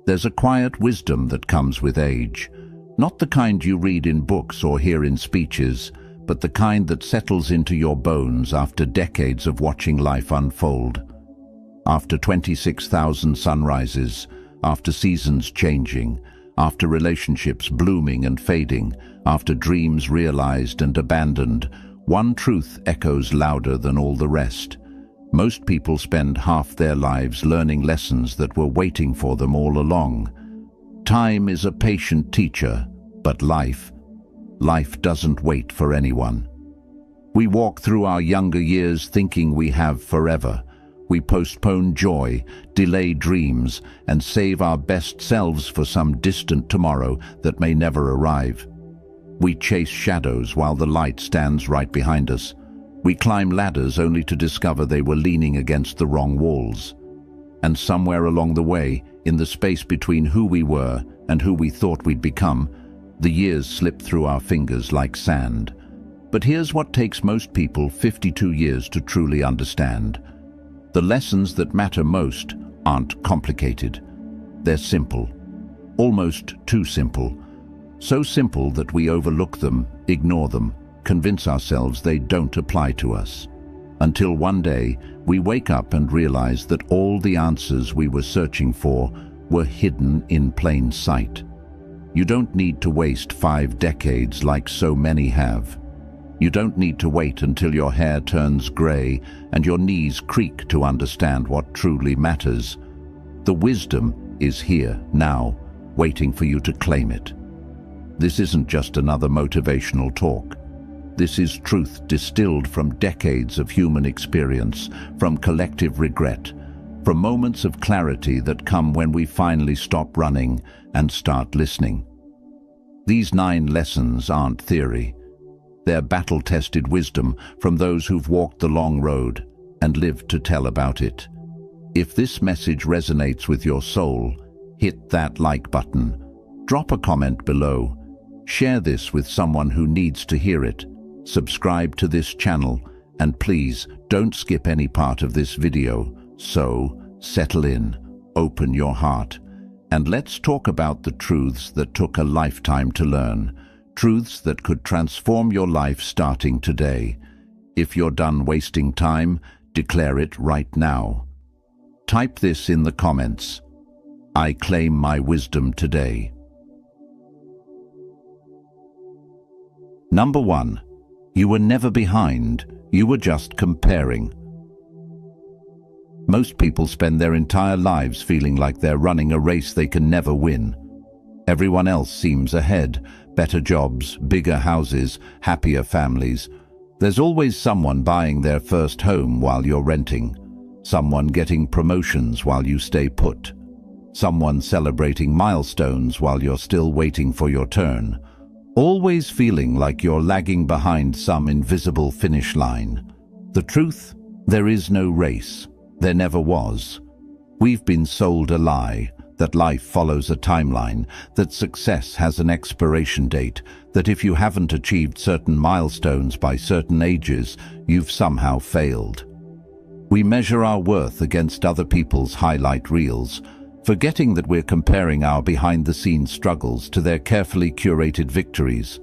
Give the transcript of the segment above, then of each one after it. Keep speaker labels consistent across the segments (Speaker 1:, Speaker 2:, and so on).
Speaker 1: There's a quiet wisdom that comes with age, not the kind you read in books or hear in speeches, but the kind that settles into your bones after decades of watching life unfold. After 26,000 sunrises, after seasons changing, after relationships blooming and fading, after dreams realized and abandoned, one truth echoes louder than all the rest. Most people spend half their lives learning lessons that were waiting for them all along. Time is a patient teacher, but life doesn't wait for anyone. We walk through our younger years thinking we have forever. We postpone joy, delay dreams, and save our best selves for some distant tomorrow that may never arrive. We chase shadows while the light stands right behind us. We climb ladders only to discover they were leaning against the wrong walls. And somewhere along the way, in the space between who we were and who we thought we'd become, the years slip through our fingers like sand. But here's what takes most people 52 years to truly understand. The lessons that matter most aren't complicated. They're simple, almost too simple. So simple that we overlook them, ignore them, convince ourselves they don't apply to us. Until one day, we wake up and realize that all the answers we were searching for were hidden in plain sight. You don't need to waste 5 decades like so many have. You don't need to wait until your hair turns gray and your knees creak to understand what truly matters. The wisdom is here, now, waiting for you to claim it. This isn't just another motivational talk. This is truth distilled from decades of human experience, from collective regret, from moments of clarity that come when we finally stop running and start listening. These 9 lessons aren't theory. They're battle-tested wisdom from those who've walked the long road and lived to tell about it. If this message resonates with your soul, hit that like button. Drop a comment below. Share this with someone who needs to hear it. Subscribe to this channel, and please don't skip any part of this video. So, settle in, open your heart, and let's talk about the truths that took a lifetime to learn. Truths that could transform your life starting today. If you're done wasting time, declare it right now. Type this in the comments. I claim my wisdom today. Number 1. You were never behind, you were just comparing. Most people spend their entire lives feeling like they're running a race they can never win. Everyone else seems ahead. Better jobs, bigger houses, happier families. There's always someone buying their first home while you're renting. Someone getting promotions while you stay put. Someone celebrating milestones while you're still waiting for your turn. Always feeling like you're lagging behind some invisible finish line. The truth? There is no race. There never was. We've been sold a lie, that life follows a timeline, that success has an expiration date, that if you haven't achieved certain milestones by certain ages, you've somehow failed. We measure our worth against other people's highlight reels, forgetting that we're comparing our behind-the-scenes struggles to their carefully curated victories.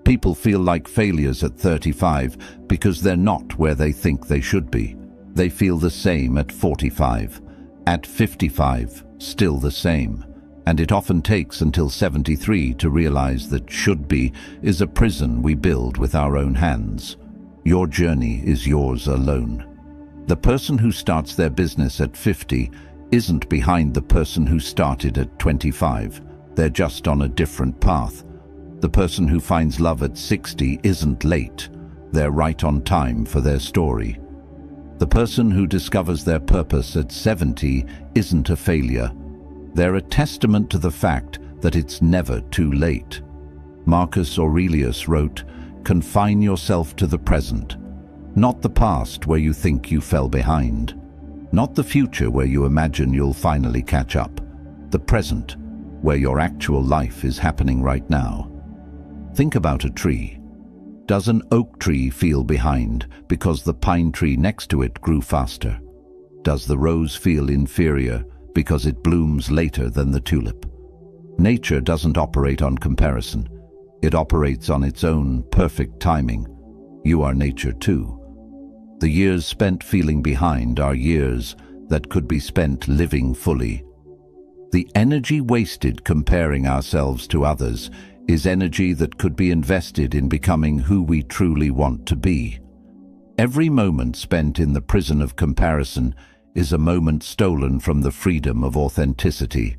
Speaker 1: People feel like failures at 35 because they're not where they think they should be. They feel the same at 45. At 55, still the same. And it often takes until 73 to realize that should be is a prison we build with our own hands. Your journey is yours alone. The person who starts their business at 50 isn't behind the person who started at 25. They're just on a different path. The person who finds love at 60 isn't late. They're right on time for their story. The person who discovers their purpose at 70 isn't a failure. They're a testament to the fact that it's never too late. Marcus Aurelius wrote, "Confine yourself to the present, not the past where you think you fell behind. Not the future where you imagine you'll finally catch up. The present, where your actual life is happening right now." Think about a tree. Does an oak tree feel behind because the pine tree next to it grew faster? Does the rose feel inferior because it blooms later than the tulip. Nature doesn't operate on comparison. It operates on its own perfect timing. You are nature too. The years spent feeling behind are years that could be spent living fully. The energy wasted comparing ourselves to others is energy that could be invested in becoming who we truly want to be. Every moment spent in the prison of comparison is a moment stolen from the freedom of authenticity.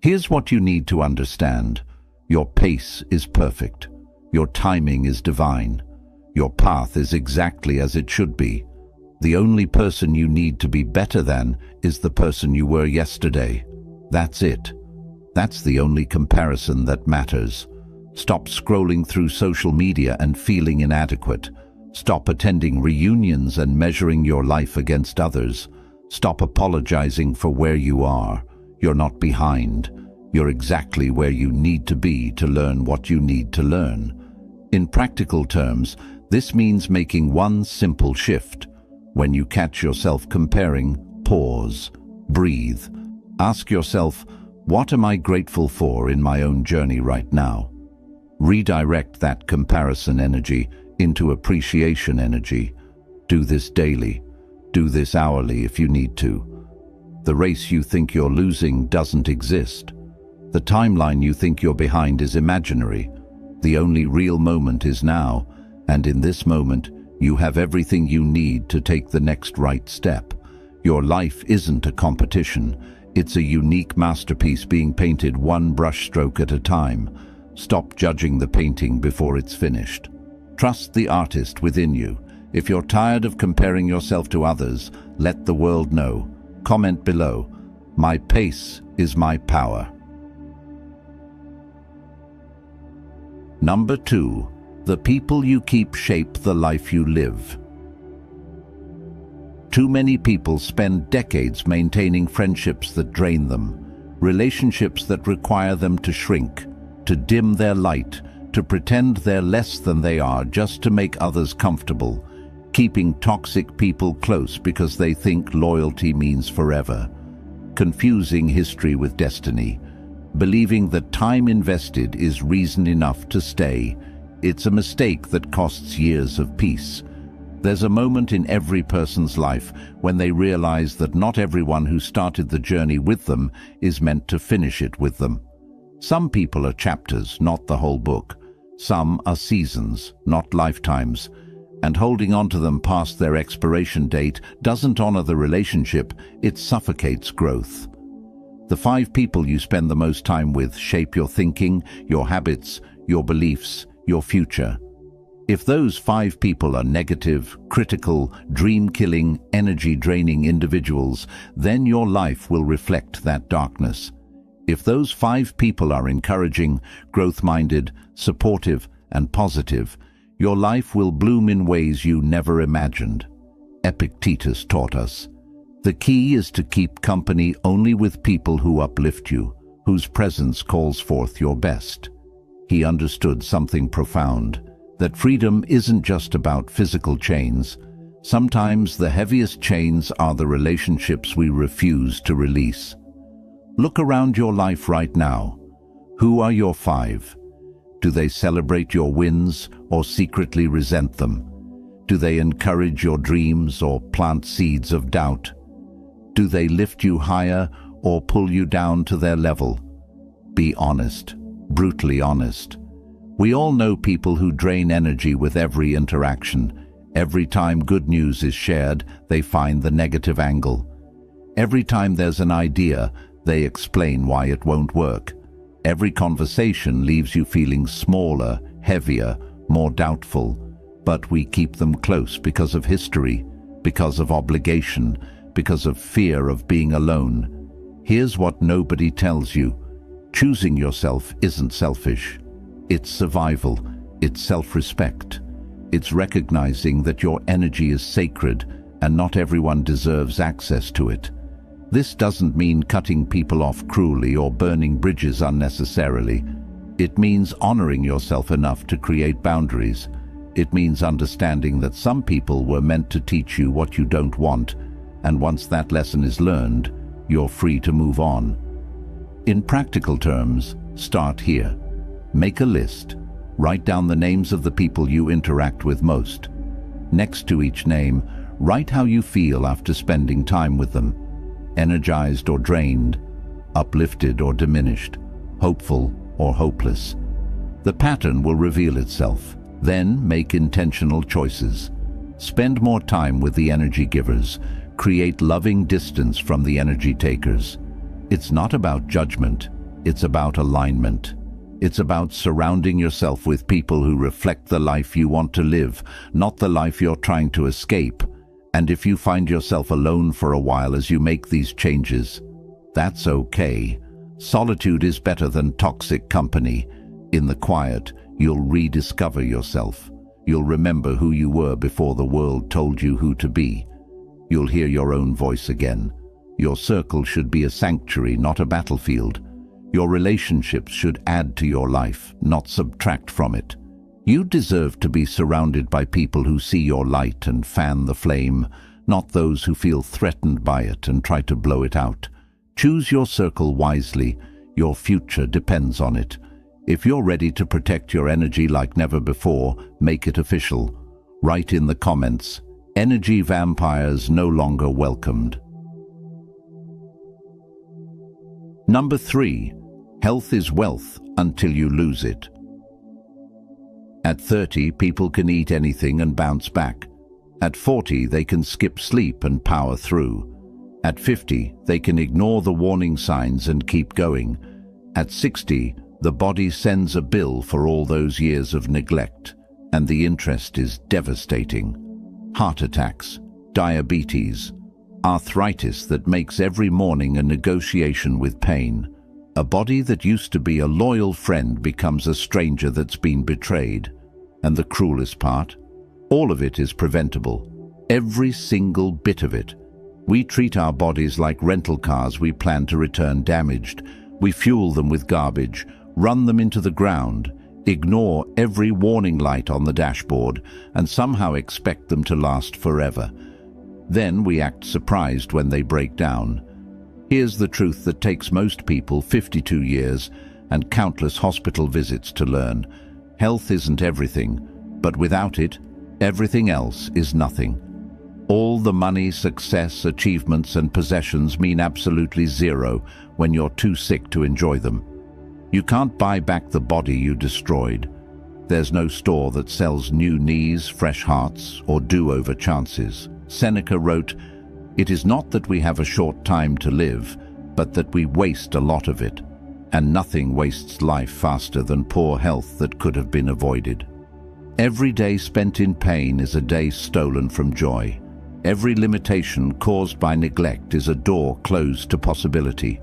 Speaker 1: Here's what you need to understand. Your pace is perfect. Your timing is divine. Your path is exactly as it should be. The only person you need to be better than is the person you were yesterday. That's it. That's the only comparison that matters. Stop scrolling through social media and feeling inadequate. Stop attending reunions and measuring your life against others. Stop apologizing for where you are. You're not behind. You're exactly where you need to be to learn what you need to learn. In practical terms, this means making one simple shift. When you catch yourself comparing, pause, breathe. Ask yourself, what am I grateful for in my own journey right now? Redirect that comparison energy into appreciation energy. Do this daily. Do this hourly if you need to. The race you think you're losing doesn't exist. The timeline you think you're behind is imaginary. The only real moment is now, and in this moment, you have everything you need to take the next right step. Your life isn't a competition. It's a unique masterpiece being painted one brushstroke at a time. Stop judging the painting before it's finished. Trust the artist within you. If you're tired of comparing yourself to others, let the world know. Comment below. My pace is my power. Number 2. The people you keep shape the life you live. Too many people spend decades maintaining friendships that drain them, relationships that require them to shrink, to dim their light, to pretend they're less than they are just to make others comfortable, keeping toxic people close because they think loyalty means forever, confusing history with destiny, believing that time invested is reason enough to stay. It's a mistake that costs years of peace. There's a moment in every person's life when they realize that not everyone who started the journey with them is meant to finish it with them. Some people are chapters, not the whole book. Some are seasons, not lifetimes. And holding on to them past their expiration date doesn't honor the relationship, it suffocates growth. The 5 people you spend the most time with shape your thinking, your habits, your beliefs, your future. If those 5 people are negative, critical, dream-killing, energy-draining individuals, then your life will reflect that darkness. If those 5 people are encouraging, growth-minded, supportive, and positive, your life will bloom in ways you never imagined. Epictetus taught us, the key is to keep company only with people who uplift you, whose presence calls forth your best. He understood something profound, that freedom isn't just about physical chains. Sometimes the heaviest chains are the relationships we refuse to release. Look around your life right now. Who are your 5? Do they celebrate your wins or secretly resent them? Do they encourage your dreams or plant seeds of doubt? Do they lift you higher or pull you down to their level? Be honest, brutally honest. We all know people who drain energy with every interaction. Every time good news is shared, they find the negative angle. Every time there's an idea, they explain why it won't work. Every conversation leaves you feeling smaller, heavier, more doubtful. But we keep them close because of history, because of obligation, because of fear of being alone. Here's what nobody tells you. Choosing yourself isn't selfish. It's survival, it's self-respect. It's recognizing that your energy is sacred and not everyone deserves access to it. This doesn't mean cutting people off cruelly or burning bridges unnecessarily. It means honoring yourself enough to create boundaries. It means understanding that some people were meant to teach you what you don't want, and once that lesson is learned, you're free to move on. In practical terms, start here. Make a list. Write down the names of the people you interact with most. Next to each name, write how you feel after spending time with them. Energized or drained, uplifted or diminished, hopeful or hopeless. The pattern will reveal itself. Then make intentional choices. Spend more time with the energy givers. Create loving distance from the energy takers. It's not about judgment, it's about alignment. It's about surrounding yourself with people who reflect the life you want to live, not the life you're trying to escape. And if you find yourself alone for a while as you make these changes, that's okay. Solitude is better than toxic company. In the quiet, you'll rediscover yourself. You'll remember who you were before the world told you who to be. You'll hear your own voice again. Your circle should be a sanctuary, not a battlefield. Your relationships should add to your life, not subtract from it. You deserve to be surrounded by people who see your light and fan the flame, not those who feel threatened by it and try to blow it out. Choose your circle wisely. Your future depends on it. If you're ready to protect your energy like never before, make it official. Write in the comments, "Energy vampires no longer welcomed." Number 3. Health is wealth until you lose it. At 30, people can eat anything and bounce back. At 40, they can skip sleep and power through. At 50, they can ignore the warning signs and keep going. At 60, the body sends a bill for all those years of neglect, and the interest is devastating. Heart attacks, diabetes, arthritis that makes every morning a negotiation with pain. A body that used to be a loyal friend becomes a stranger that's been betrayed. And the cruelest part? All of it is preventable. Every single bit of it. We treat our bodies like rental cars we plan to return damaged. We fuel them with garbage, run them into the ground, ignore every warning light on the dashboard, and somehow expect them to last forever. Then we act surprised when they break down. Here's the truth that takes most people 52 years and countless hospital visits to learn. Health isn't everything, but without it, everything else is nothing. All the money, success, achievements, and possessions mean absolutely zero when you're too sick to enjoy them. You can't buy back the body you destroyed. There's no store that sells new knees, fresh hearts, or do-over chances. Seneca wrote, "It is not that we have a short time to live, but that we waste a lot of it. And nothing wastes life faster than poor health that could have been avoided." Every day spent in pain is a day stolen from joy. Every limitation caused by neglect is a door closed to possibility.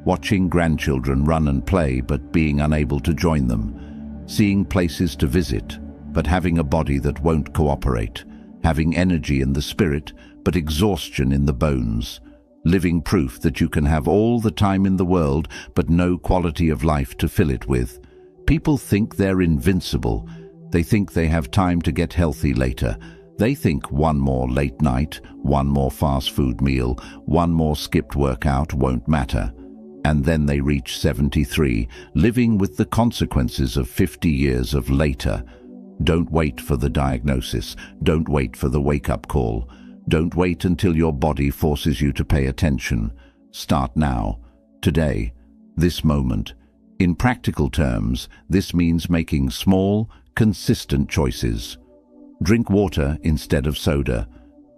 Speaker 1: Watching grandchildren run and play but being unable to join them. Seeing places to visit, but having a body that won't cooperate. Having energy in the spirit, but exhaustion in the bones. Living proof that you can have all the time in the world, but no quality of life to fill it with. People think they're invincible. They think they have time to get healthy later. They think one more late night, one more fast food meal, one more skipped workout won't matter. And then they reach 73, living with the consequences of 50 years of later. Don't wait for the diagnosis. Don't wait for the wake-up call. Don't wait until your body forces you to pay attention. Start now, today, this moment. In practical terms, this means making small, consistent choices. Drink water instead of soda.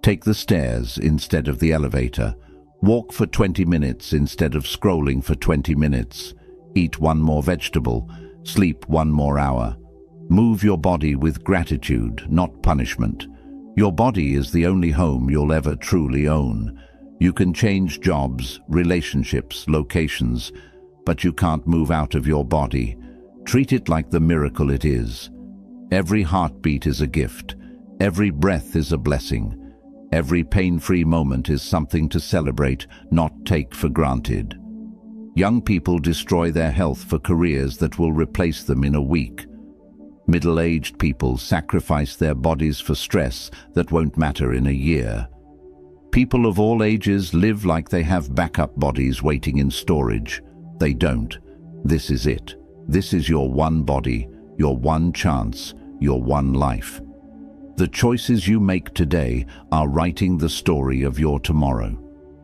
Speaker 1: Take the stairs instead of the elevator. Walk for 20 minutes instead of scrolling for 20 minutes. Eat one more vegetable. Sleep one more hour. Move your body with gratitude, not punishment. Your body is the only home you'll ever truly own. You can change jobs, relationships, locations, but you can't move out of your body. Treat it like the miracle it is. Every heartbeat is a gift. Every breath is a blessing. Every pain-free moment is something to celebrate, not take for granted. Young people destroy their health for careers that will replace them in a week. Middle-aged people sacrifice their bodies for stress that won't matter in a year. People of all ages live like they have backup bodies waiting in storage. They don't. This is it. This is your one body, your one chance, your one life. The choices you make today are writing the story of your tomorrow.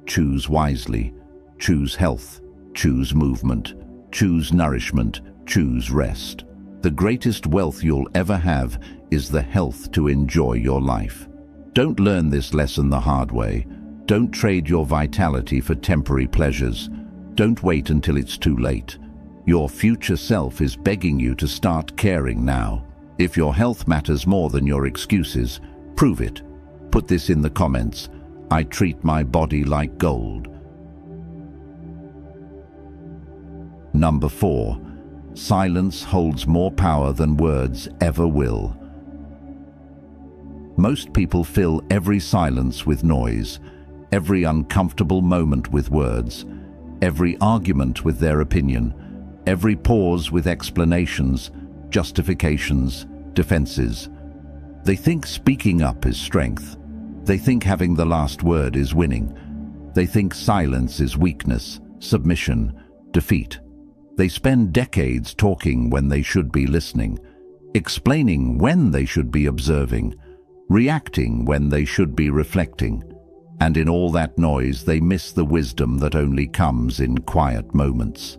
Speaker 1: Choose wisely. Choose health. Choose movement. Choose nourishment. Choose rest. The greatest wealth you'll ever have is the health to enjoy your life. Don't learn this lesson the hard way. Don't trade your vitality for temporary pleasures. Don't wait until it's too late. Your future self is begging you to start caring now. If your health matters more than your excuses, prove it. Put this in the comments. I treat my body like gold. Number 4. Silence holds more power than words ever will. Most people fill every silence with noise, every uncomfortable moment with words, every argument with their opinion, every pause with explanations, justifications, defenses. They think speaking up is strength. They think having the last word is winning. They think silence is weakness, submission, defeat. They spend decades talking when they should be listening, explaining when they should be observing, reacting when they should be reflecting. And in all that noise, they miss the wisdom that only comes in quiet moments.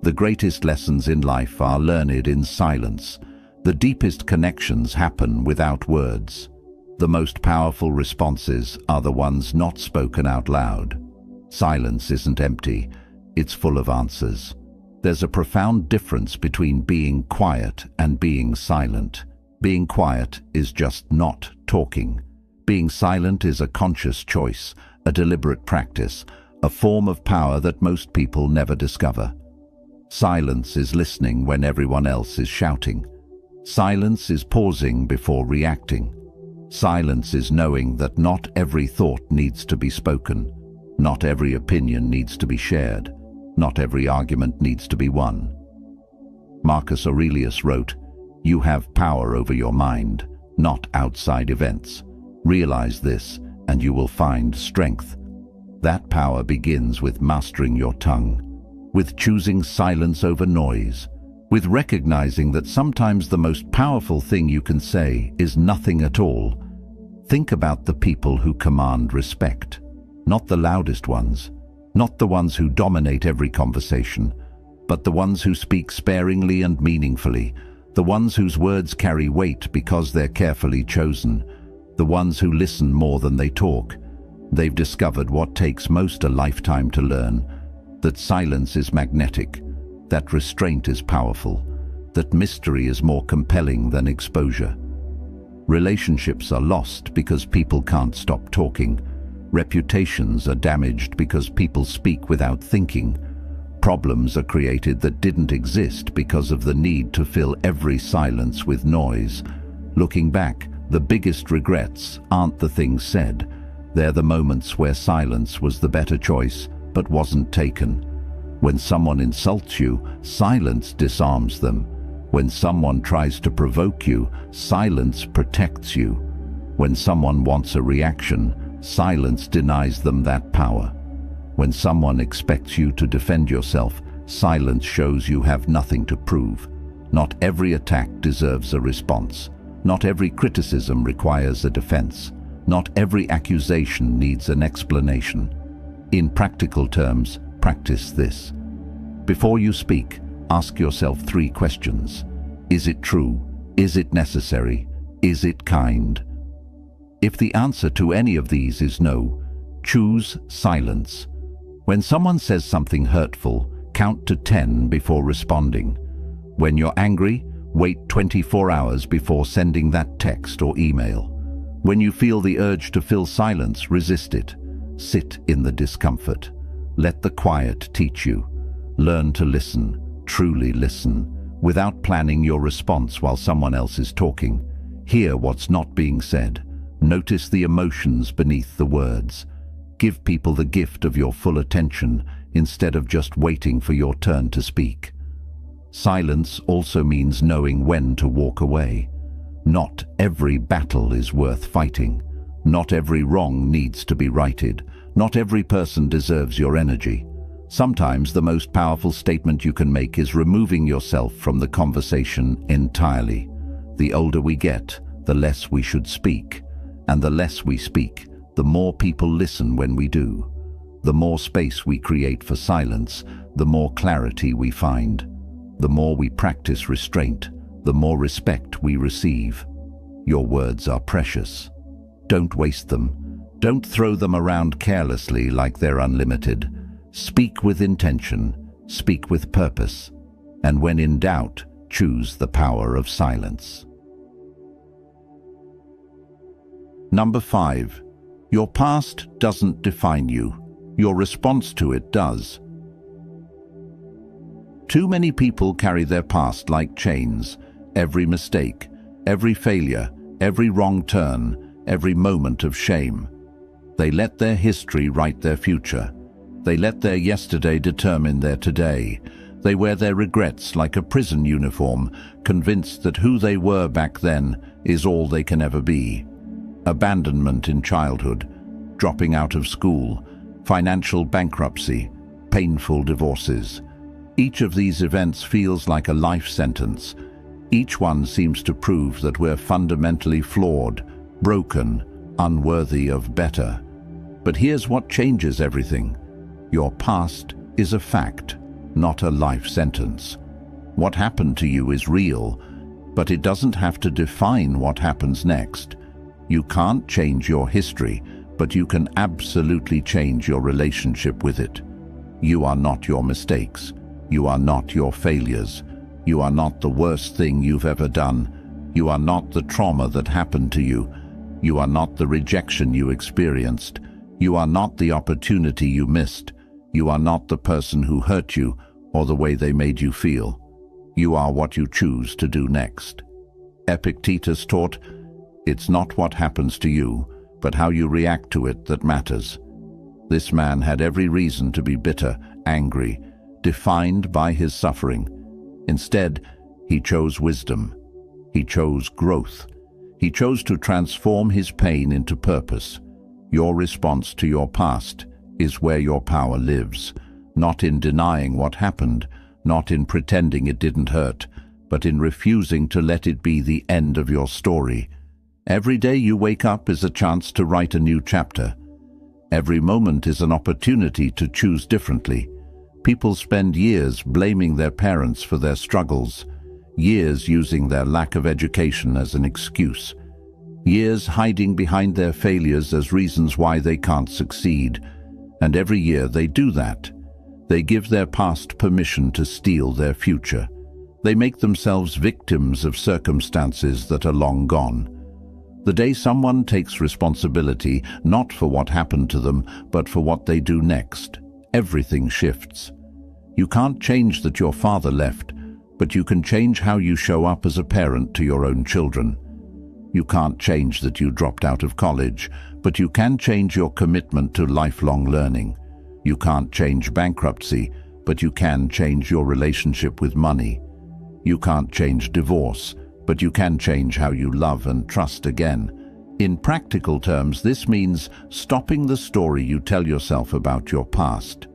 Speaker 1: The greatest lessons in life are learned in silence. The deepest connections happen without words. The most powerful responses are the ones not spoken out loud. Silence isn't empty, it's full of answers. There's a profound difference between being quiet and being silent. Being quiet is just not talking. Being silent is a conscious choice, a deliberate practice, a form of power that most people never discover. Silence is listening when everyone else is shouting. Silence is pausing before reacting. Silence is knowing that not every thought needs to be spoken. Not every opinion needs to be shared. Not every argument needs to be won. Marcus Aurelius wrote, "You have power over your mind, not outside events. Realize this, and you will find strength." That power begins with mastering your tongue, with choosing silence over noise, with recognizing that sometimes the most powerful thing you can say is nothing at all. Think about the people who command respect, not the loudest ones, not the ones who dominate every conversation, but the ones who speak sparingly and meaningfully, the ones whose words carry weight because they're carefully chosen, the ones who listen more than they talk. They've discovered what takes most a lifetime to learn, that silence is magnetic, that restraint is powerful, that mystery is more compelling than exposure. Relationships are lost because people can't stop talking. Reputations are damaged because people speak without thinking. Problems are created that didn't exist because of the need to fill every silence with noise. Looking back, the biggest regrets aren't the things said. They're the moments where silence was the better choice, but wasn't taken. When someone insults you, silence disarms them. When someone tries to provoke you, silence protects you. When someone wants a reaction, silence denies them that power. When someone expects you to defend yourself, silence shows you have nothing to prove. Not every attack deserves a response. Not every criticism requires a defense. Not every accusation needs an explanation. In practical terms, practice this. Before you speak, ask yourself 3 questions. Is it true? Is it necessary? Is it kind? If the answer to any of these is no, choose silence. When someone says something hurtful, count to 10 before responding. When you're angry, wait 24 hours before sending that text or email. When you feel the urge to fill silence, resist it. Sit in the discomfort. Let the quiet teach you. Learn to listen, truly listen, without planning your response while someone else is talking. Hear what's not being said. Notice the emotions beneath the words. Give people the gift of your full attention instead of just waiting for your turn to speak. Silence also means knowing when to walk away. Not every battle is worth fighting. Not every wrong needs to be righted. Not every person deserves your energy. Sometimes the most powerful statement you can make is removing yourself from the conversation entirely. The older we get, the less we should speak. And the less we speak, the more people listen when we do. The more space we create for silence, the more clarity we find. The more we practice restraint, the more respect we receive. Your words are precious. Don't waste them. Don't throw them around carelessly like they're unlimited. Speak with intention, speak with purpose, and when in doubt, choose the power of silence. Number 5. Your past doesn't define you. Your response to it does. Too many people carry their past like chains. Every mistake, every failure, every wrong turn, every moment of shame. They let their history write their future. They let their yesterday determine their today. They wear their regrets like a prison uniform, convinced that who they were back then is all they can ever be. Abandonment in childhood, dropping out of school, financial bankruptcy, painful divorces. Each of these events feels like a life sentence. Each one seems to prove that we're fundamentally flawed, broken, unworthy of better. But here's what changes everything. Your past is a fact, not a life sentence. What happened to you is real, but it doesn't have to define what happens next. You can't change your history, but you can absolutely change your relationship with it. You are not your mistakes. You are not your failures. You are not the worst thing you've ever done. You are not the trauma that happened to you. You are not the rejection you experienced. You are not the opportunity you missed. You are not the person who hurt you or the way they made you feel. You are what you choose to do next. Epictetus taught, "It's not what happens to you, but how you react to it that matters." This man had every reason to be bitter, angry, defined by his suffering. Instead, he chose wisdom. He chose growth. He chose to transform his pain into purpose. Your response to your past is where your power lives, not in denying what happened, not in pretending it didn't hurt, but in refusing to let it be the end of your story. Every day you wake up is a chance to write a new chapter. Every moment is an opportunity to choose differently. People spend years blaming their parents for their struggles, years using their lack of education as an excuse, years hiding behind their failures as reasons why they can't succeed. And every year they do that. They give their past permission to steal their future. They make themselves victims of circumstances that are long gone. The day someone takes responsibility, not for what happened to them, but for what they do next, everything shifts. You can't change that your father left, but you can change how you show up as a parent to your own children. You can't change that you dropped out of college, but you can change your commitment to lifelong learning. You can't change bankruptcy, but you can change your relationship with money. You can't change divorce, but you can change how you love and trust again. In practical terms, this means stopping the story you tell yourself about your past.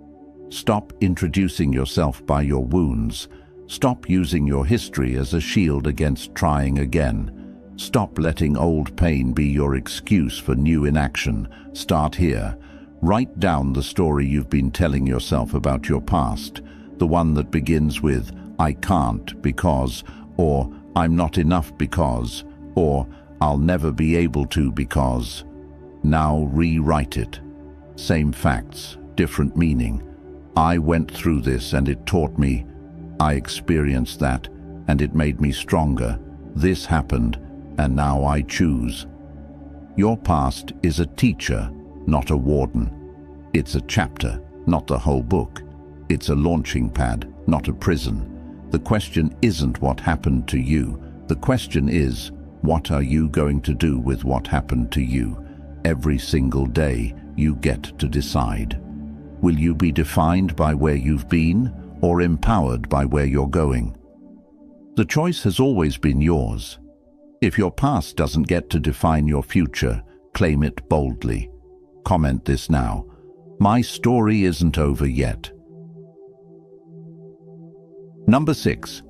Speaker 1: Stop introducing yourself by your wounds. Stop using your history as a shield against trying again. Stop letting old pain be your excuse for new inaction. Start here. Write down the story you've been telling yourself about your past, the one that begins with, "I can't because," or "I'm not enough because," or "I'll never be able to because." Now rewrite it. Same facts, different meaning. I went through this and it taught me. I experienced that and it made me stronger. This happened and now I choose. Your past is a teacher, not a warden. It's a chapter, not the whole book. It's a launching pad, not a prison. The question isn't what happened to you. The question is, what are you going to do with what happened to you? Every single day, you get to decide. Will you be defined by where you've been or empowered by where you're going? The choice has always been yours. If your past doesn't get to define your future, Claim it boldly. Comment this now. My story isn't over yet. Number 6.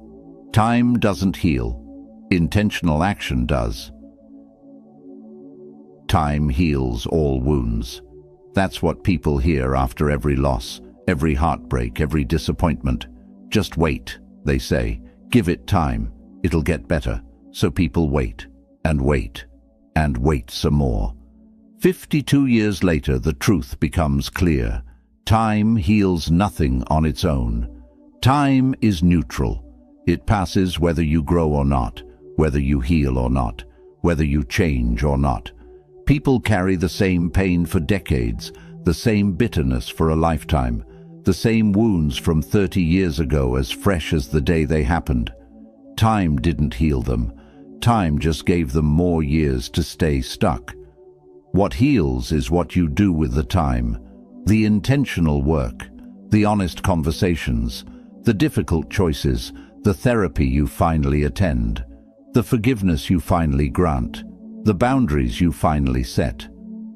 Speaker 1: Time doesn't heal. Intentional action does. Time heals all wounds. That's what people hear after every loss, every heartbreak, every disappointment. Just wait, they say. Give it time. It'll get better. So people wait, and wait, and wait some more. 52 years later, the truth becomes clear. Time heals nothing on its own. Time is neutral. It passes whether you grow or not, whether you heal or not, whether you change or not. People carry the same pain for decades, the same bitterness for a lifetime, the same wounds from 30 years ago as fresh as the day they happened. Time didn't heal them. Time just gave them more years to stay stuck. What heals is what you do with the time, the intentional work, the honest conversations, the difficult choices, the therapy you finally attend, the forgiveness you finally grant, the boundaries you finally set,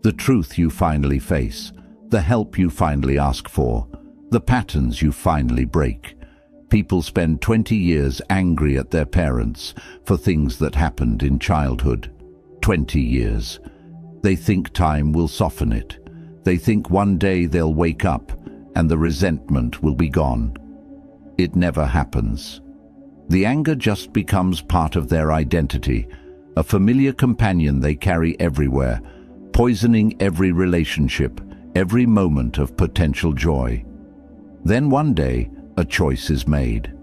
Speaker 1: the truth you finally face, the help you finally ask for, the patterns you finally break. People spend 20 years angry at their parents for things that happened in childhood. 20 years. They think time will soften it. They think one day they'll wake up and the resentment will be gone. It never happens. The anger just becomes part of their identity, a familiar companion they carry everywhere, poisoning every relationship, every moment of potential joy. Then one day, a choice is made.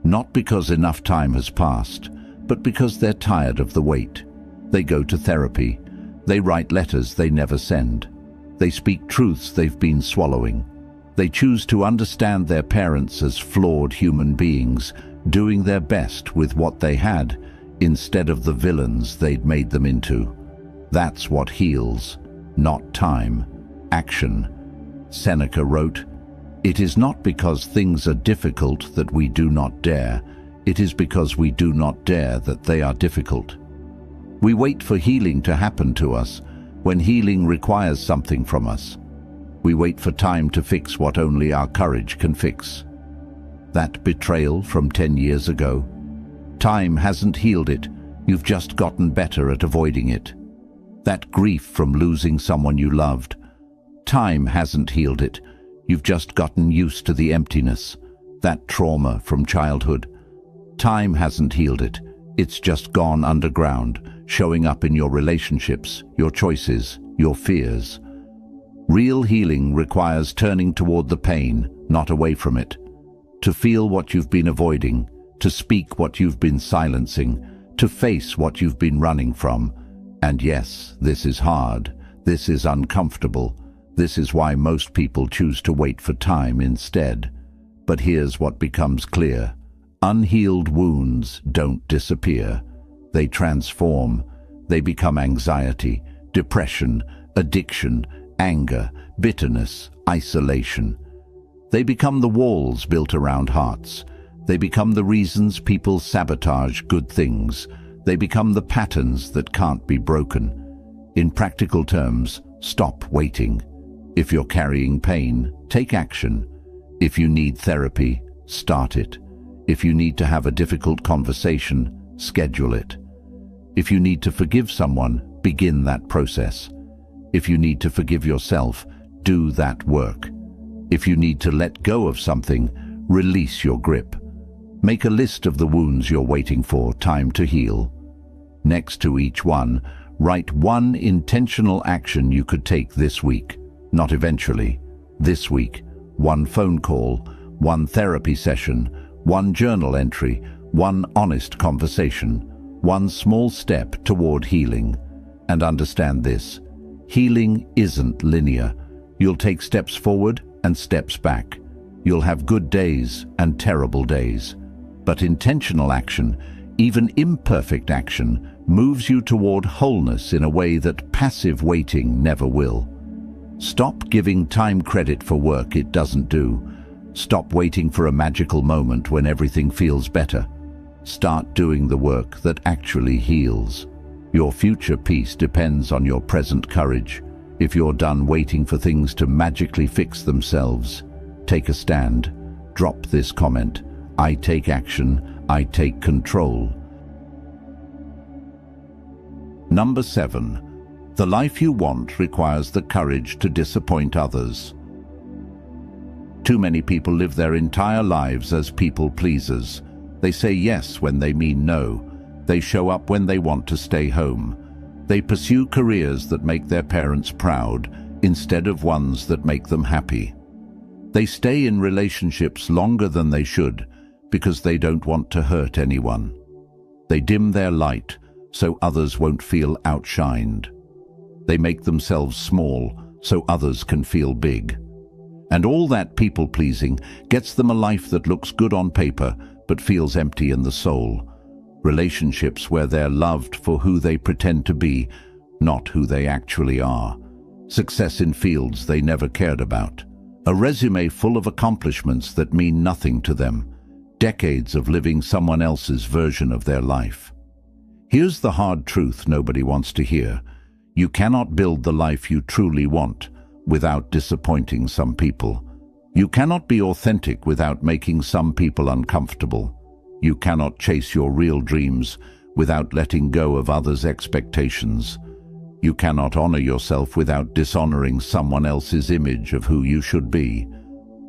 Speaker 1: Not because enough time has passed, but because they're tired of the wait. They go to therapy. They write letters they never send. They speak truths they've been swallowing. They choose to understand their parents as flawed human beings, doing their best with what they had, instead of the villains they'd made them into. That's what heals, not time, action. Seneca wrote, "It is not because things are difficult that we do not dare. It is because we do not dare that they are difficult." We wait for healing to happen to us, when healing requires something from us. We wait for time to fix what only our courage can fix. That betrayal from 10 years ago? Time hasn't healed it. You've just gotten better at avoiding it. That grief from losing someone you loved? Time hasn't healed it. You've just gotten used to the emptiness. That trauma from childhood? Time hasn't healed it. It's just gone underground, showing up in your relationships, your choices, your fears. Real healing requires turning toward the pain, not away from it. To feel what you've been avoiding, to speak what you've been silencing, to face what you've been running from. And yes, this is hard. This is uncomfortable. This is why most people choose to wait for time instead. But here's what becomes clear. Unhealed wounds don't disappear. They transform. They become anxiety, depression, addiction, anger, bitterness, isolation. They become the walls built around hearts. They become the reasons people sabotage good things. They become the patterns that can't be broken. In practical terms, stop waiting. If you're carrying pain, take action. If you need therapy, start it. If you need to have a difficult conversation, schedule it. If you need to forgive someone, begin that process. If you need to forgive yourself, do that work. If you need to let go of something, release your grip. Make a list of the wounds you're waiting for time to heal. Next to each one, write one intentional action you could take this week, not eventually. This week, one phone call, one therapy session, one journal entry, one honest conversation, one small step toward healing. And understand this, healing isn't linear. You'll take steps forward and steps back. You'll have good days and terrible days. But intentional action, even imperfect action, moves you toward wholeness in a way that passive waiting never will. Stop giving time credit for work it doesn't do. Stop waiting for a magical moment when everything feels better. Start doing the work that actually heals. Your future peace depends on your present courage. If you're done waiting for things to magically fix themselves, take a stand. Drop this comment: I take action, I take control. Number 7. The life you want requires the courage to disappoint others. Too many people live their entire lives as people pleasers. They say yes when they mean no. They show up when they want to stay home. They pursue careers that make their parents proud instead of ones that make them happy. They stay in relationships longer than they should because they don't want to hurt anyone. They dim their light so others won't feel outshined. They make themselves small so others can feel big. And all that people-pleasing gets them a life that looks good on paper but feels empty in the soul. Relationships where they're loved for who they pretend to be, not who they actually are. Success in fields they never cared about. A resume full of accomplishments that mean nothing to them. Decades of living someone else's version of their life. Here's the hard truth nobody wants to hear. You cannot build the life you truly want without disappointing some people. You cannot be authentic without making some people uncomfortable. You cannot chase your real dreams without letting go of others' expectations. You cannot honor yourself without dishonoring someone else's image of who you should be.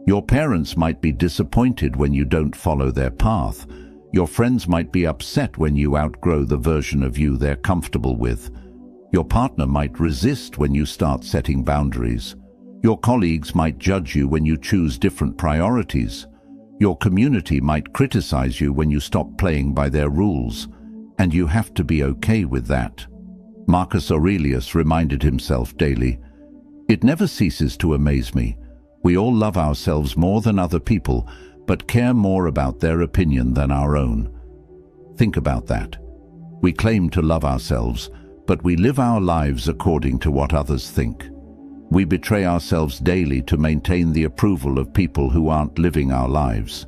Speaker 1: Your parents might be disappointed when you don't follow their path. Your friends might be upset when you outgrow the version of you they're comfortable with. Your partner might resist when you start setting boundaries. Your colleagues might judge you when you choose different priorities. Your community might criticize you when you stop playing by their rules. And you have to be okay with that. Marcus Aurelius reminded himself daily, "It never ceases to amaze me. We all love ourselves more than other people, but care more about their opinion than our own." Think about that. We claim to love ourselves, but we live our lives according to what others think. We betray ourselves daily to maintain the approval of people who aren't living our lives.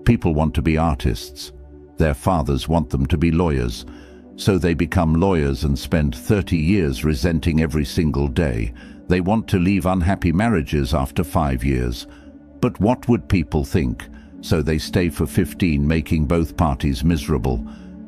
Speaker 1: People want to be artists. Their fathers want them to be lawyers, so they become lawyers and spend 30 years resenting every single day. They want to leave unhappy marriages after 5 years. But what would people think? So they stay for 15, making both parties miserable.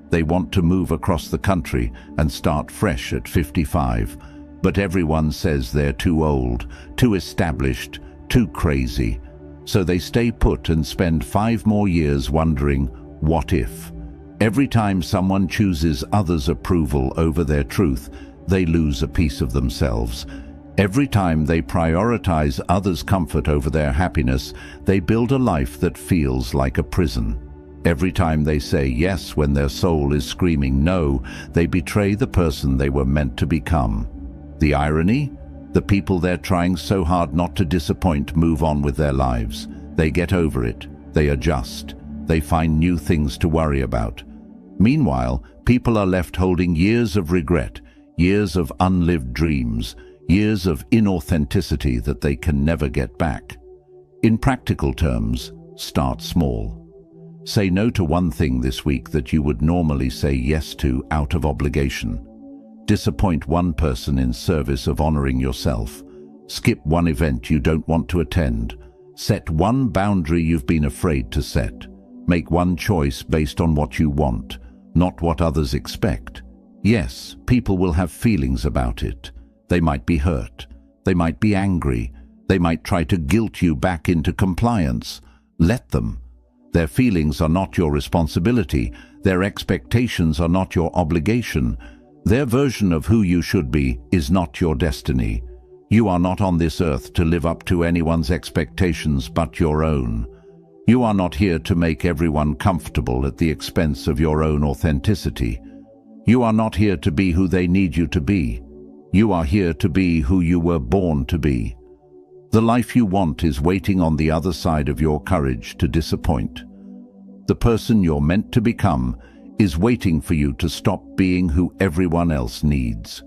Speaker 1: They want to move across the country and start fresh at 55. But everyone says they're too old, too established, too crazy. So they stay put and spend 5 more years wondering, what if? Every time someone chooses others' approval over their truth, they lose a piece of themselves. Every time they prioritize others' comfort over their happiness, they build a life that feels like a prison. Every time they say yes when their soul is screaming no, they betray the person they were meant to become. The irony? The people they're trying so hard not to disappoint move on with their lives. They get over it. They adjust. They find new things to worry about. Meanwhile, people are left holding years of regret, years of unlived dreams, years of inauthenticity that they can never get back. In practical terms, start small. Say no to one thing this week that you would normally say yes to out of obligation. Disappoint one person in service of honoring yourself. Skip one event you don't want to attend. Set one boundary you've been afraid to set. Make one choice based on what you want, not what others expect. Yes, people will have feelings about it. They might be hurt. They might be angry. They might try to guilt you back into compliance. Let them. Their feelings are not your responsibility. Their expectations are not your obligation. Their version of who you should be is not your destiny. You are not on this earth to live up to anyone's expectations but your own. You are not here to make everyone comfortable at the expense of your own authenticity. You are not here to be who they need you to be. You are here to be who you were born to be. The life you want is waiting on the other side of your courage to disappoint. The person you're meant to become is waiting for you to stop being who everyone else needs.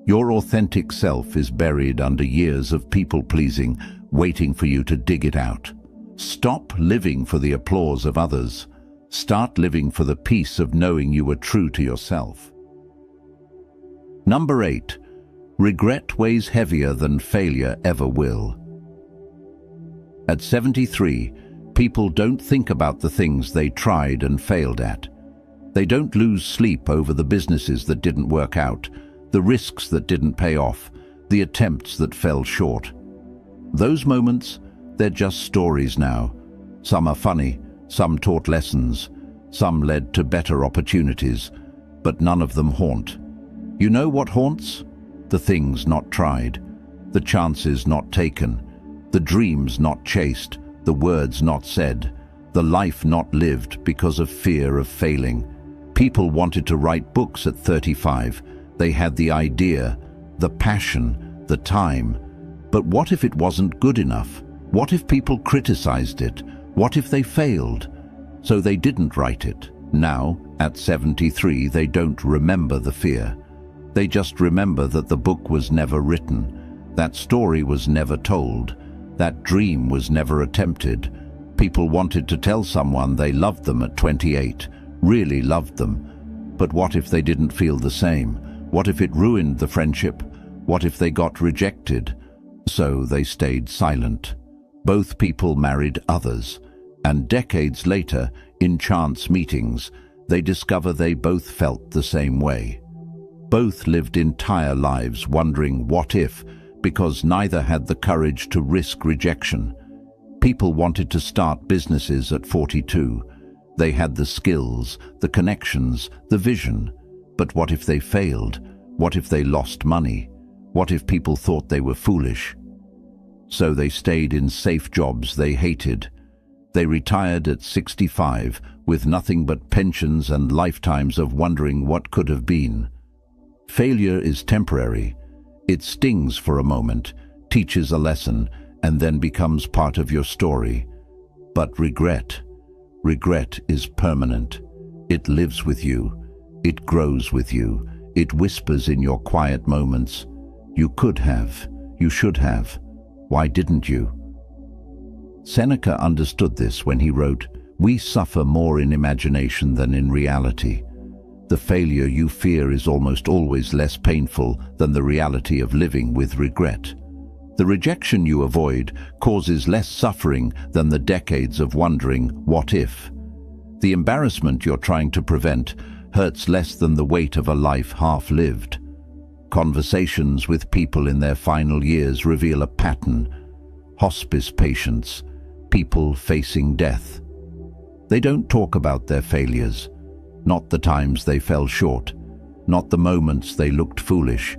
Speaker 1: Your authentic self is buried under years of people-pleasing, waiting for you to dig it out. Stop living for the applause of others. Start living for the peace of knowing you are true to yourself. Number 8. Regret weighs heavier than failure ever will. At 73, people don't think about the things they tried and failed at. They don't lose sleep over the businesses that didn't work out, the risks that didn't pay off, the attempts that fell short. Those moments, they're just stories now. Some are funny, some taught lessons, some led to better opportunities, but none of them haunt. You know what haunts? The things not tried, the chances not taken, the dreams not chased, the words not said, the life not lived because of fear of failing. People wanted to write books at 35. They had the idea, the passion, the time. But what if it wasn't good enough? What if people criticized it? What if they failed? So they didn't write it. Now, at 73, they don't remember the fear. They just remember that the book was never written, that story was never told, that dream was never attempted. People wanted to tell someone they loved them at 28, really loved them. But what if they didn't feel the same? What if it ruined the friendship? What if they got rejected? So they stayed silent. Both people married others, and decades later, in chance meetings, they discover they both felt the same way. Both lived entire lives wondering what if, because neither had the courage to risk rejection. People wanted to start businesses at 42. They had the skills, the connections, the vision. But what if they failed? What if they lost money? What if people thought they were foolish? So they stayed in safe jobs they hated. They retired at 65 with nothing but pensions and lifetimes of wondering what could have been. Failure is temporary. It stings for a moment, teaches a lesson, and then becomes part of your story. But regret is permanent. It lives with you. It grows with you. It whispers in your quiet moments. You could have. You should have. Why didn't you? Seneca understood this when he wrote, "We suffer more in imagination than in reality." The failure you fear is almost always less painful than the reality of living with regret. The rejection you avoid causes less suffering than the decades of wondering, what if? The embarrassment you're trying to prevent hurts less than the weight of a life half-lived. Conversations with people in their final years reveal a pattern. Hospice patients, people facing death. They don't talk about their failures. Not the times they fell short, not the moments they looked foolish.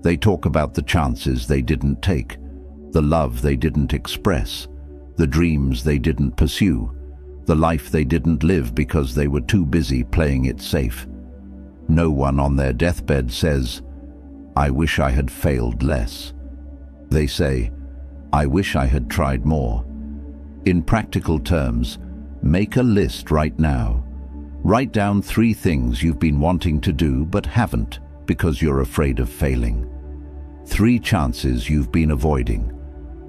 Speaker 1: They talk about the chances they didn't take, the love they didn't express, the dreams they didn't pursue, the life they didn't live because they were too busy playing it safe. No one on their deathbed says, "I wish I had failed less." They say, "I wish I had tried more." In practical terms, make a list right now. Write down 3 things you've been wanting to do but haven't because you're afraid of failing. 3 chances you've been avoiding.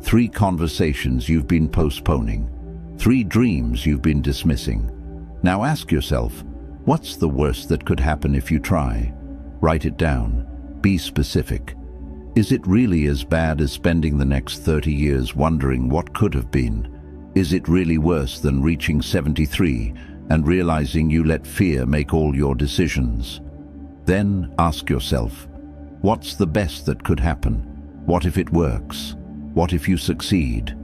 Speaker 1: 3 conversations you've been postponing. 3 dreams you've been dismissing. Now ask yourself, what's the worst that could happen if you try? Write it down. Be specific. Is it really as bad as spending the next 30 years wondering what could have been? Is it really worse than reaching 73 and realizing you let fear make all your decisions? Then ask yourself, what's the best that could happen? What if it works? What if you succeed?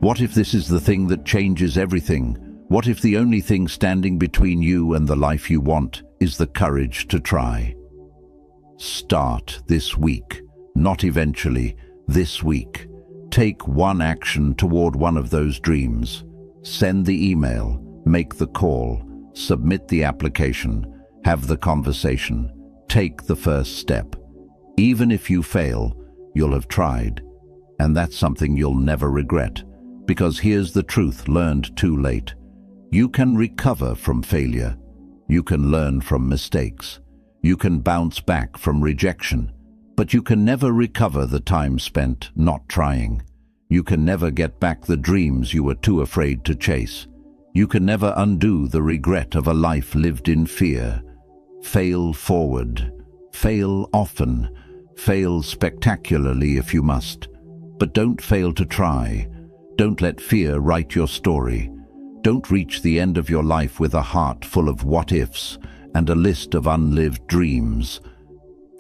Speaker 1: What if this is the thing that changes everything? What if the only thing standing between you and the life you want is the courage to try? Start this week, not eventually, this week. Take one action toward one of those dreams. Send the email. Make the call, submit the application, have the conversation, take the first step. Even if you fail, you'll have tried. And that's something you'll never regret, because here's the truth learned too late. You can recover from failure. You can learn from mistakes. You can bounce back from rejection. But you can never recover the time spent not trying. You can never get back the dreams you were too afraid to chase. You can never undo the regret of a life lived in fear. Fail forward. Fail often. Fail spectacularly if you must. But don't fail to try. Don't let fear write your story. Don't reach the end of your life with a heart full of what-ifs and a list of unlived dreams.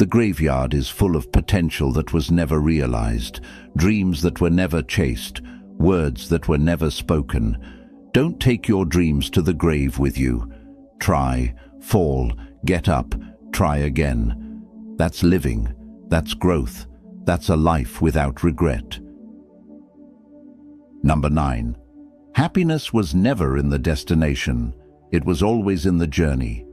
Speaker 1: The graveyard is full of potential that was never realized, dreams that were never chased, words that were never spoken. Don't take your dreams to the grave with you. Try, fall, get up, try again. That's living. That's growth. That's a life without regret. Number 9. Happiness was never in the destination. It was always in the journey.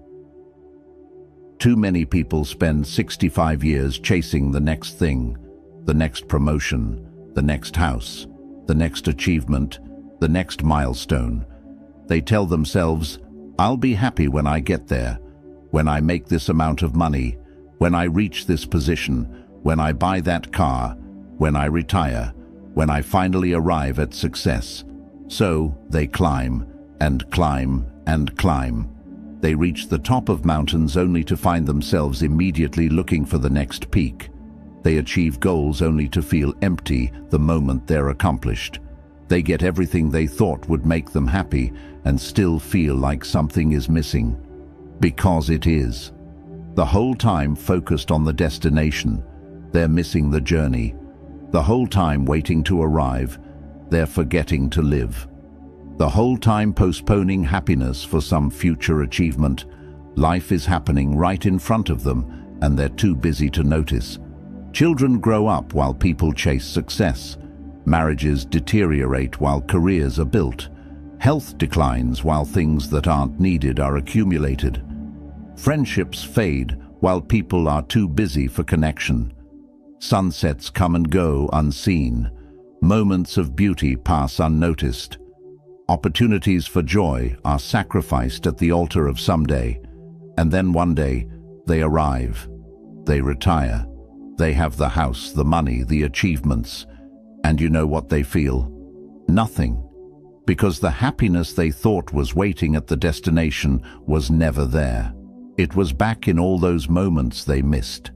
Speaker 1: Too many people spend 65 years chasing the next thing, the next promotion, the next house, the next achievement, the next milestone. They tell themselves, "I'll be happy when I get there, when I make this amount of money, when I reach this position, when I buy that car, when I retire, when I finally arrive at success." So they climb and climb and climb. They reach the top of mountains only to find themselves immediately looking for the next peak. They achieve goals only to feel empty the moment they're accomplished. They get everything they thought would make them happy and still feel like something is missing. Because it is. The whole time focused on the destination, they're missing the journey. The whole time waiting to arrive, they're forgetting to live. The whole time postponing happiness for some future achievement, life is happening right in front of them and they're too busy to notice. Children grow up while people chase success. Marriages deteriorate while careers are built. Health declines while things that aren't needed are accumulated. Friendships fade while people are too busy for connection. Sunsets come and go unseen. Moments of beauty pass unnoticed. Opportunities for joy are sacrificed at the altar of someday, and then one day they arrive. They retire. They have the house, the money, the achievements, and you know what they feel? Nothing. Because the happiness they thought was waiting at the destination was never there. It was back in all those moments they missed.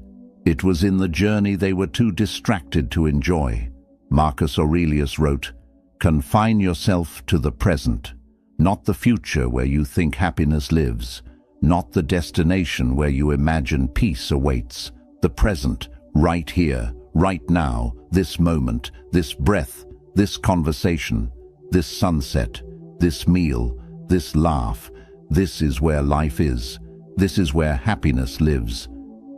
Speaker 1: It was in the journey they were too distracted to enjoy. Marcus Aurelius wrote, "Confine yourself to the present, not the future where you think happiness lives, not the destination where you imagine peace awaits. The present, right here, right now, this moment, this breath, this conversation, this sunset, this meal, this laugh. This is where life is. This is where happiness lives.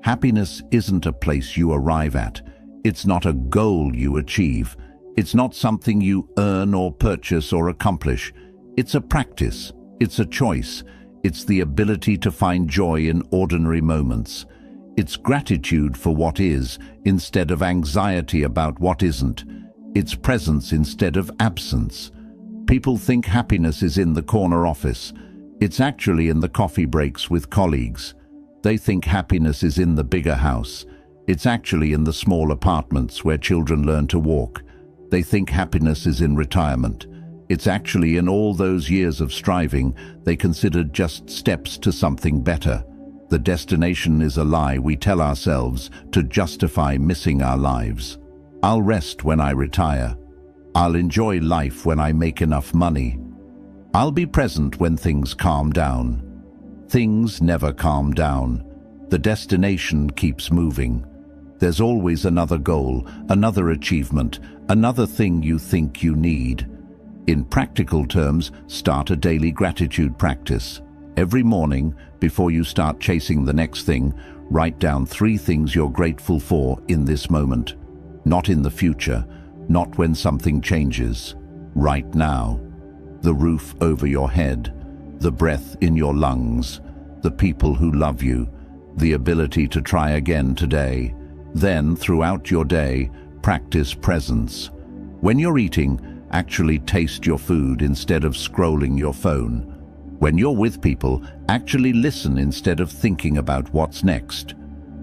Speaker 1: Happiness isn't a place you arrive at. It's not a goal you achieve. It's not something you earn or purchase or accomplish. It's a practice. It's a choice. It's the ability to find joy in ordinary moments. It's gratitude for what is instead of anxiety about what isn't. It's presence instead of absence. People think happiness is in the corner office. It's actually in the coffee breaks with colleagues. They think happiness is in the bigger house. It's actually in the small apartments where children learn to walk. They think happiness is in retirement. It's actually in all those years of striving they considered just steps to something better. The destination is a lie we tell ourselves to justify missing our lives. I'll rest when I retire. I'll enjoy life when I make enough money. I'll be present when things calm down. Things never calm down. The destination keeps moving. There's always another goal, another achievement, another thing you think you need. In practical terms, start a daily gratitude practice. Every morning, before you start chasing the next thing, write down 3 things you're grateful for in this moment. Not in the future, not when something changes. Right now. The roof over your head, the breath in your lungs, the people who love you, the ability to try again today. Then, throughout your day, practice presence. When you're eating, actually taste your food instead of scrolling your phone. When you're with people, actually listen instead of thinking about what's next.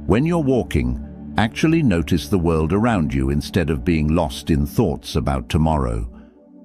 Speaker 1: When you're walking, actually notice the world around you instead of being lost in thoughts about tomorrow.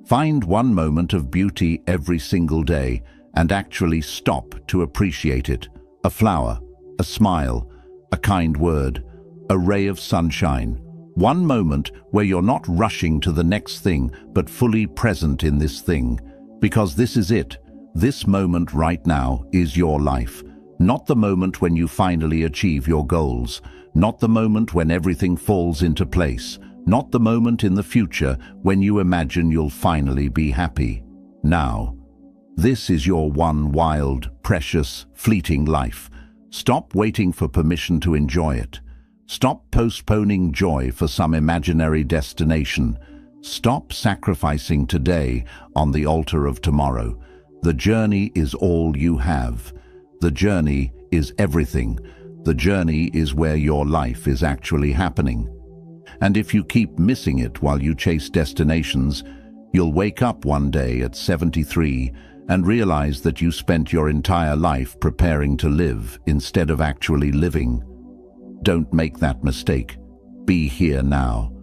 Speaker 1: Find one moment of beauty every single day and actually stop to appreciate it. A flower, a smile, a kind word, a ray of sunshine. One moment where you're not rushing to the next thing, but fully present in this thing. Because this is it. This moment right now is your life. Not the moment when you finally achieve your goals. Not the moment when everything falls into place. Not the moment in the future when you imagine you'll finally be happy. Now. This is your one wild, precious, fleeting life. Stop waiting for permission to enjoy it. Stop postponing joy for some imaginary destination. Stop sacrificing today on the altar of tomorrow. The journey is all you have. The journey is everything. The journey is where your life is actually happening. And if you keep missing it while you chase destinations, you'll wake up one day at 73 and realize that you spent your entire life preparing to live instead of actually living. Don't make that mistake. Be here now.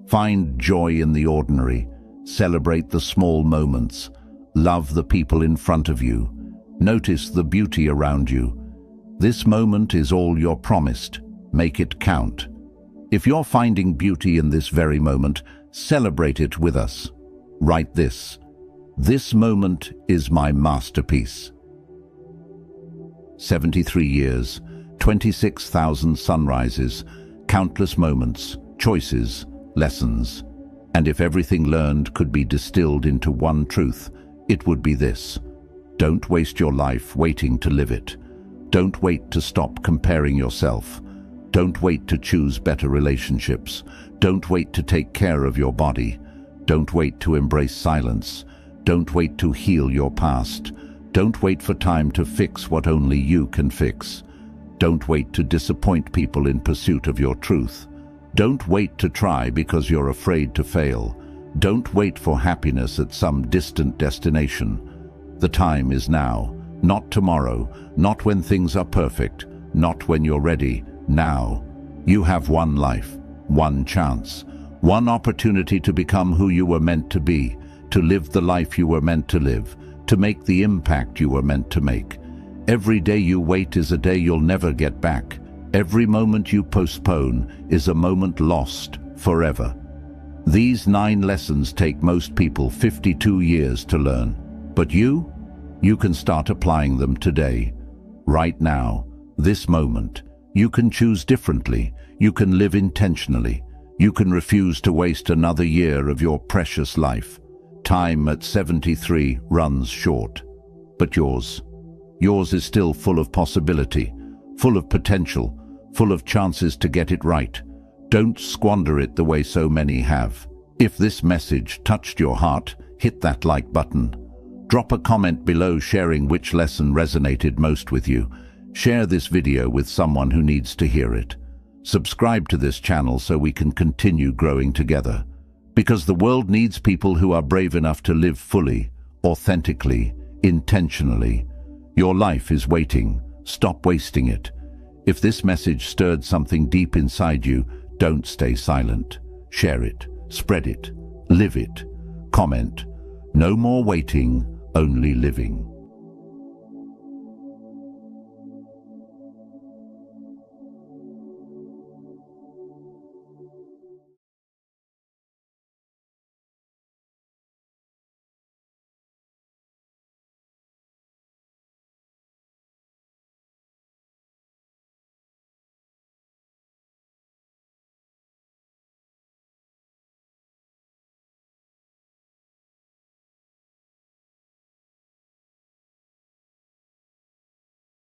Speaker 1: Find joy in the ordinary. Celebrate the small moments. Love the people in front of you. Notice the beauty around you. This moment is all you're promised. Make it count. If you're finding beauty in this very moment, celebrate it with us. Write this. This moment is my masterpiece. 73 years, 26,000 sunrises, countless moments, choices, lessons. And if everything learned could be distilled into one truth, it would be this. Don't waste your life waiting to live it. Don't wait to stop comparing yourself. Don't wait to choose better relationships. Don't wait to take care of your body. Don't wait to embrace silence. Don't wait to heal your past. Don't wait for time to fix what only you can fix. Don't wait to disappoint people in pursuit of your truth. Don't wait to try because you're afraid to fail. Don't wait for happiness at some distant destination. The time is now, not tomorrow, not when things are perfect, not when you're ready, now. You have one life, one chance, one opportunity to become who you were meant to be, to live the life you were meant to live, to make the impact you were meant to make. Every day you wait is a day you'll never get back. Every moment you postpone is a moment lost forever. These 9 lessons take most people 52 years to learn. But you can start applying them today. Right now, this moment. You can choose differently. You can live intentionally. You can refuse to waste another year of your precious life. Time at 73 runs short. But yours is still full of possibility, full of potential, full of chances to get it right. Don't squander it the way so many have. If this message touched your heart, hit that like button. Drop a comment below sharing which lesson resonated most with you. Share this video with someone who needs to hear it. Subscribe to this channel so we can continue growing together. Because the world needs people who are brave enough to live fully, authentically, intentionally. Your life is waiting. Stop wasting it. If this message stirred something deep inside you, don't stay silent. Share it, spread it, live it, comment. No more waiting, only living.